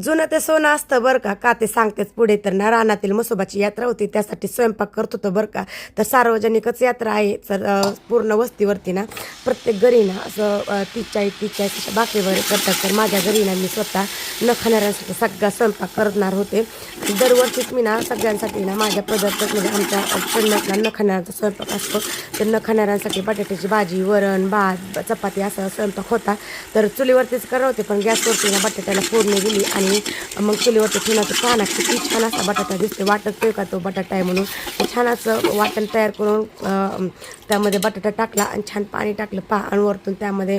जुनं ते सोनं असतं बरं का ते सांगतेच पुढे. तर ना रानातील म्हसोबाची यात्रा होती, त्यासाठी स्वयंपाक करत होतो बरं का. तर सार्वजनिकच यात्रा आहे. तर पूर्ण वस्तीवरती ना प्रत्येक घरी ना असं 30-40 अशा भाकरी वगैरे करतात. तर माझ्या घरी ना मी स्वतः न खाणाऱ्यांसाठी सगळा स्वयंपाक करणार होते. आणि दरवर्षीच मी ना सगळ्यांसाठी ना माझ्या पदार्थात म्हणजे आमच्या फळण्यातला न खाणाऱ्यांचा स्वयंपाक असतो. तर न खाणाऱ्यांसाठी बटाट्याची भाजी, वरण, भात, चपाती असा स्वयंपाक होता. तर चुलीवरतीच करत होते, पण गॅसवरती ना बटाट्याला फोडणी दिली आणि मग चुलीवरती ठेवून ते पाहा ना किती छान असा बटाटा दिसते. वाटतोय का तो बटाटा आहे म्हणून. ते छान असं वाटण तयार करून त्यामध्ये बटाटा टाकला आणि छान पाणी टाकलं आणि वरतून त्यामध्ये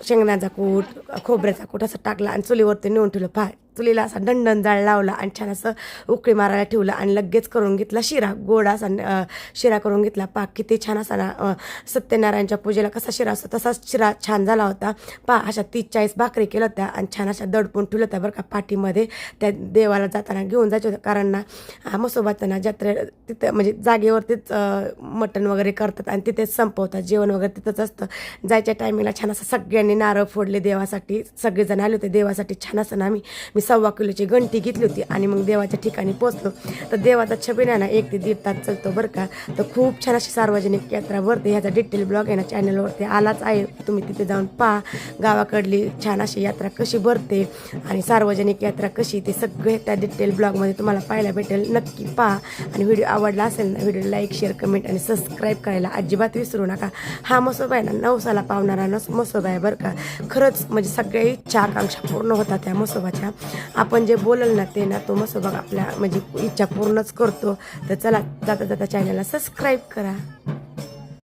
शेंगदाण्याचा कूट, खोबऱ्याचा कूट असं टाकला आणि चुलीवरती नेऊन ठेवलं. चुलीला असा दणदण जाळ लावला आणि छान असं उकळी मारायला ठेवलं आणि लगेच करून घेतला शिरा. गोड असा शिरा करून घेतला. किती छान असा ना सत्यनारायणच्या पूजेला कसा शिरा असतो तसाच शिरा छान झाला होता. अशा 30-40 भाकरी केल्या होत्या आणि छान अशा दडपून ठेवल्या होत्या बरं का पाठीमध्ये. त्या देवाला जाताना घेऊन जायचे होतं, कारण ना म्हसोबाचं ना जत्रे तिथं म्हणजे जागेवरतीच मटण वगैरे करतात आणि तिथेच संपवतात. जेवण वगैरे तिथंच असतं. जायच्या टायमिंगला छान असं सगळ्यांनी नारळ फोडले देवासाठी. सगळेजण आले होते देवासाठी. छान असं ना मी 1.25 किलोची घंटी घेतली होती आणि मग देवाच्या ठिकाणी पोचलो. तर देवाचा छबिना ना 1 ते 1.5 तास चालतो बरं का. तर खूप छान अशी सार्वजनिक यात्रा भरते. ह्याचा डिटेल ब्लॉग आहे ना चॅनलवरती आलाच आहे, तुम्ही तिथे जाऊन पहा गावाकडली छान अशी यात्रा कशी भरते आणि सार्वजनिक यात्रा कशी, ते सगळे त्या डिटेल ब्लॉगमध्ये तुम्हाला पाहायला भेटेल. नक्की पहा आणि व्हिडिओ आवडला असेल ना व्हिडिओ लाईक, शेअर, कमेंट आणि सबस्क्राईब करायला अजिबात विसरू नका. हा म्हसोबा आहे ना नवसाला पावणारा म्हसोबा आहे बरं का. खरंच म्हणजे सगळ्या इच्छा आकांक्षा पूर्ण होतात त्या म्हसोबाच्या. आपण जे बोलल ना ते ना तो म्हसोबा आपल्या म्हणजे इच्छा पूर्णच करतो. तर चला जाता जाता चॅनलला सबस्क्राईब करा.